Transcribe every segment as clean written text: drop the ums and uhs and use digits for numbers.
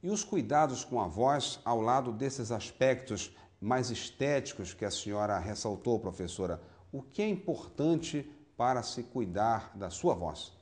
E os cuidados com a voz, ao lado desses aspectos mais estéticos que a senhora ressaltou, professora, o que é importante para se cuidar da sua voz?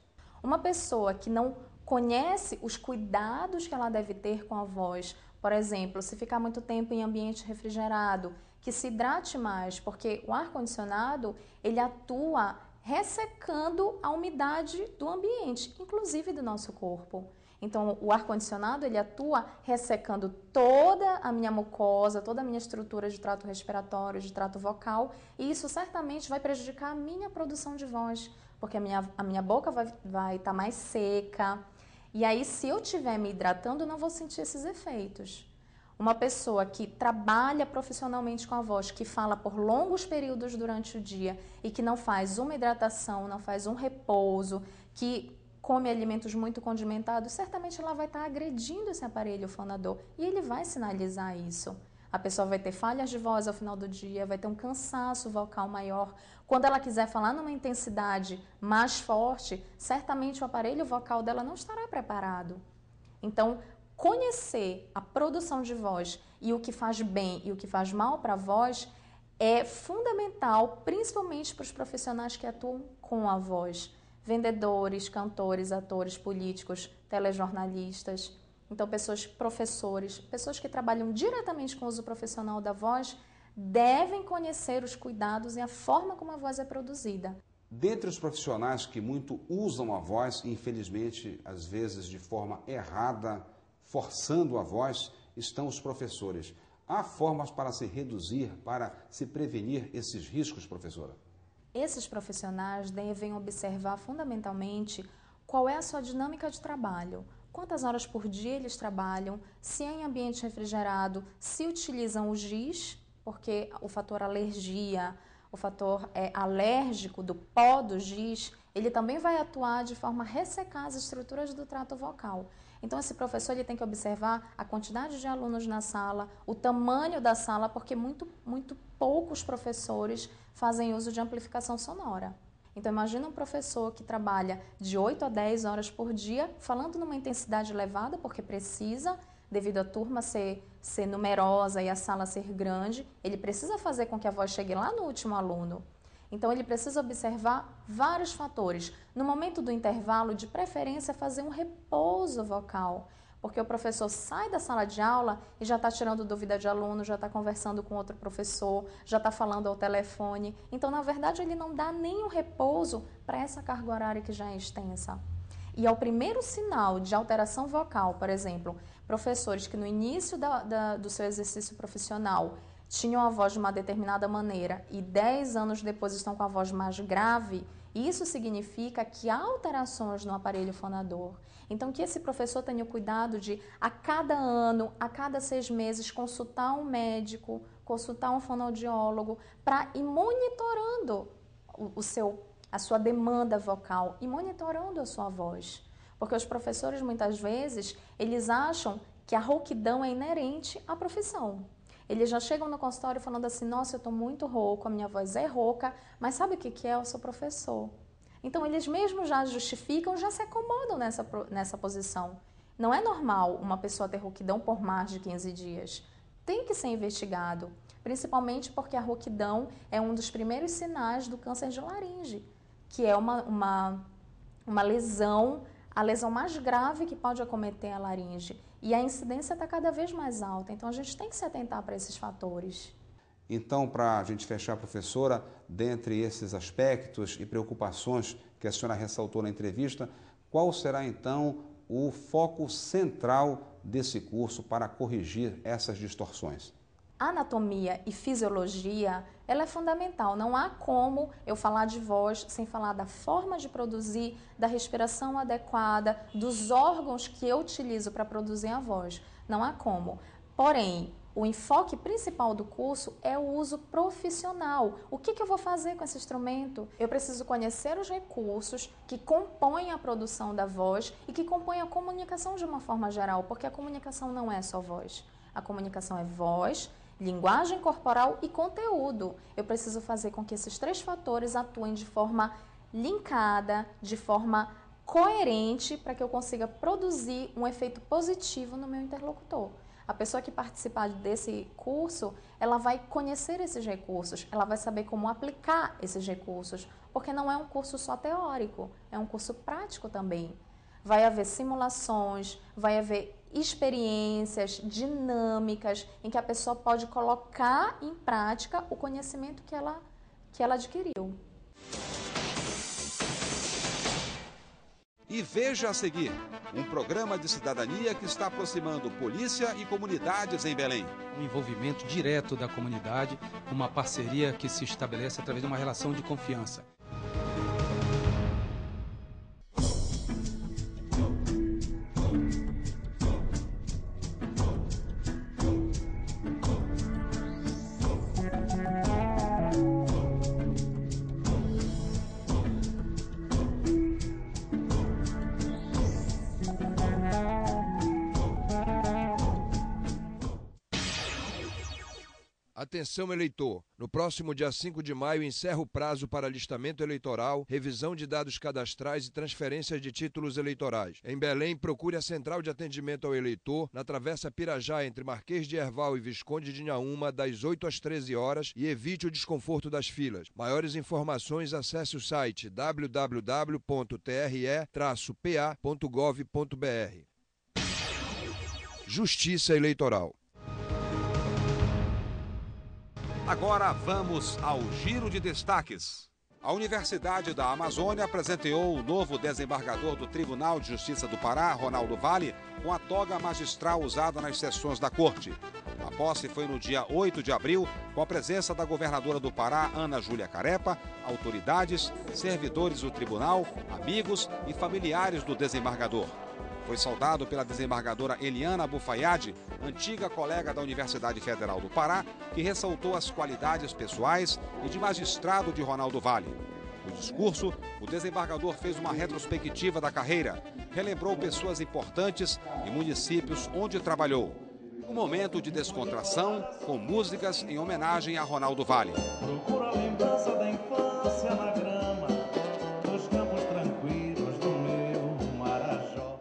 Uma pessoa que não conhece os cuidados que ela deve ter com a voz, por exemplo, se ficar muito tempo em ambiente refrigerado, que se hidrate mais, porque o ar-condicionado, ele atua ressecando a umidade do ambiente, inclusive do nosso corpo. Então, o ar-condicionado, ele atua ressecando toda a minha mucosa, toda a minha estrutura de trato respiratório, de trato vocal, e isso certamente vai prejudicar a minha produção de voz, porque a minha boca vai estar mais seca. E aí, se eu estiver me hidratando, eu não vou sentir esses efeitos. Uma pessoa que trabalha profissionalmente com a voz, que fala por longos períodos durante o dia e que não faz uma hidratação, não faz um repouso, que come alimentos muito condimentados, certamente ela vai estar agredindo esse aparelho fonador e ele vai sinalizar isso. A pessoa vai ter falhas de voz ao final do dia, vai ter um cansaço vocal maior. Quando ela quiser falar numa intensidade mais forte, certamente o aparelho vocal dela não estará preparado. Então, conhecer a produção de voz e o que faz bem e o que faz mal para a voz é fundamental, principalmente para os profissionais que atuam com a voz. Vendedores, cantores, atores, políticos, telejornalistas. Então, professores, pessoas que trabalham diretamente com o uso profissional da voz devem conhecer os cuidados e a forma como a voz é produzida. Dentre os profissionais que muito usam a voz, infelizmente, às vezes de forma errada, forçando a voz, estão os professores. Há formas para se reduzir, para se prevenir esses riscos, professora? Esses profissionais devem observar fundamentalmente qual é a sua dinâmica de trabalho, quantas horas por dia eles trabalham, se é em ambiente refrigerado, se utilizam o giz, porque o fator alergia, o fator alérgico do pó do giz, ele também vai atuar de forma a ressecar as estruturas do trato vocal. Então, esse professor ele tem que observar a quantidade de alunos na sala, o tamanho da sala, porque muito poucos professores fazem uso de amplificação sonora. Então, imagina um professor que trabalha de 8 a 10 horas por dia, falando numa intensidade elevada, porque precisa, devido a turma ser numerosa e a sala ser grande, ele precisa fazer com que a voz chegue lá no último aluno. Então, ele precisa observar vários fatores. No momento do intervalo, de preferência, fazer um repouso vocal, porque o professor sai da sala de aula e já está tirando dúvida de aluno, já está conversando com outro professor, já está falando ao telefone. Então, na verdade, ele não dá nenhum repouso para essa carga horária que já é extensa. E ao primeiro sinal de alteração vocal, por exemplo, professores que no início do seu exercício profissional tinham a voz de uma determinada maneira e 10 anos depois estão com a voz mais grave, isso significa que há alterações no aparelho fonador. Então, que esse professor tenha o cuidado de, a cada ano, a cada 6 meses, consultar um médico, consultar um fonoaudiólogo, para ir monitorando a sua demanda vocal e monitorando a sua voz. Porque os professores, muitas vezes, eles acham que a rouquidão é inerente à profissão. Eles já chegam no consultório falando assim, nossa, eu estou muito rouco, a minha voz é rouca, mas sabe o que é? Eu sou professor. Então, eles mesmos já justificam, já se acomodam nessa posição. Não é normal uma pessoa ter rouquidão por mais de 15 dias. Tem que ser investigado, principalmente porque a rouquidão é um dos primeiros sinais do câncer de laringe, que é uma lesão, a lesão mais grave que pode acometer a laringe. E a incidência está cada vez mais alta, então a gente tem que se atentar para esses fatores. Então, para a gente fechar, professora, dentre esses aspectos e preocupações que a senhora ressaltou na entrevista, qual será então o foco central desse curso para corrigir essas distorções? A anatomia e fisiologia, ela é fundamental. Não há como eu falar de voz sem falar da forma de produzir, da respiração adequada, dos órgãos que eu utilizo para produzir a voz. Não há como. Porém, o enfoque principal do curso é o uso profissional. O que eu vou fazer com esse instrumento? Eu preciso conhecer os recursos que compõem a produção da voz e que compõem a comunicação de uma forma geral, porque a comunicação não é só voz. A comunicação é voz, linguagem corporal e conteúdo. Eu preciso fazer com que esses 3 fatores atuem de forma linkada, de forma coerente para que eu consiga produzir um efeito positivo no meu interlocutor. A pessoa que participar desse curso, ela vai conhecer esses recursos, ela vai saber como aplicar esses recursos, porque não é um curso só teórico, é um curso prático também. Vai haver simulações, vai haver experiências dinâmicas em que a pessoa pode colocar em prática o conhecimento que ela adquiriu. E veja a seguir, um programa de cidadania que está aproximando polícia e comunidades em Belém. Um envolvimento direto da comunidade, uma parceria que se estabelece através de uma relação de confiança. Atenção, eleitor! No próximo dia 5 de maio encerra o prazo para alistamento eleitoral, revisão de dados cadastrais e transferências de títulos eleitorais. Em Belém, procure a Central de Atendimento ao Eleitor, na Travessa Pirajá, entre Marquês de Herval e Visconde de Inhaúma, das 8 às 13 horas e evite o desconforto das filas. Maiores informações, acesse o site www.tre-pa.gov.br. Justiça Eleitoral. Agora vamos ao giro de destaques. A Universidade da Amazônia presenteou o novo desembargador do Tribunal de Justiça do Pará, Ronaldo Vale, com a toga magistral usada nas sessões da Corte. A posse foi no dia 8 de abril, com a presença da governadora do Pará, Ana Júlia Carepa, autoridades, servidores do tribunal, amigos e familiares do desembargador. Foi saudado pela desembargadora Eliana Bufayad, antiga colega da Universidade Federal do Pará, que ressaltou as qualidades pessoais e de magistrado de Ronaldo Vale. No discurso, o desembargador fez uma retrospectiva da carreira, relembrou pessoas importantes e municípios onde trabalhou. Um momento de descontração, com músicas em homenagem a Ronaldo Vale. Procura a lembrança da infância na grama, nos campos tranquilos do meu Marajó.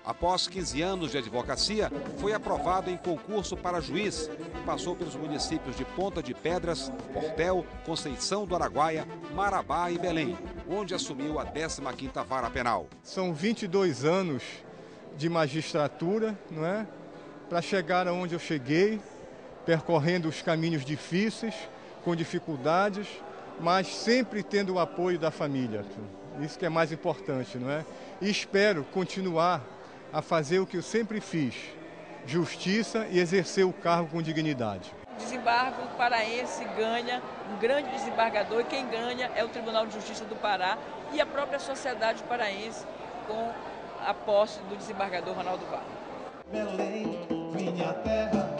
Após 15 anos de advocacia, foi aprovado em concurso para juiz e passou pelos municípios de Ponta de Pedras, Portel, Conceição do Araguaia, Marabá e Belém, onde assumiu a 15ª Vara Penal. São 22 anos de magistratura, não é? Para chegar aonde eu cheguei, percorrendo os caminhos difíceis, com dificuldades, mas sempre tendo o apoio da família. Isso que é mais importante, não é? E espero continuar a fazer o que eu sempre fiz, justiça e exercer o cargo com dignidade. O desembargo paraense ganha um grande desembargador e quem ganha é o Tribunal de Justiça do Pará e a própria sociedade paraense com a posse do desembargador Ronaldo Vale. Belém, minha terra.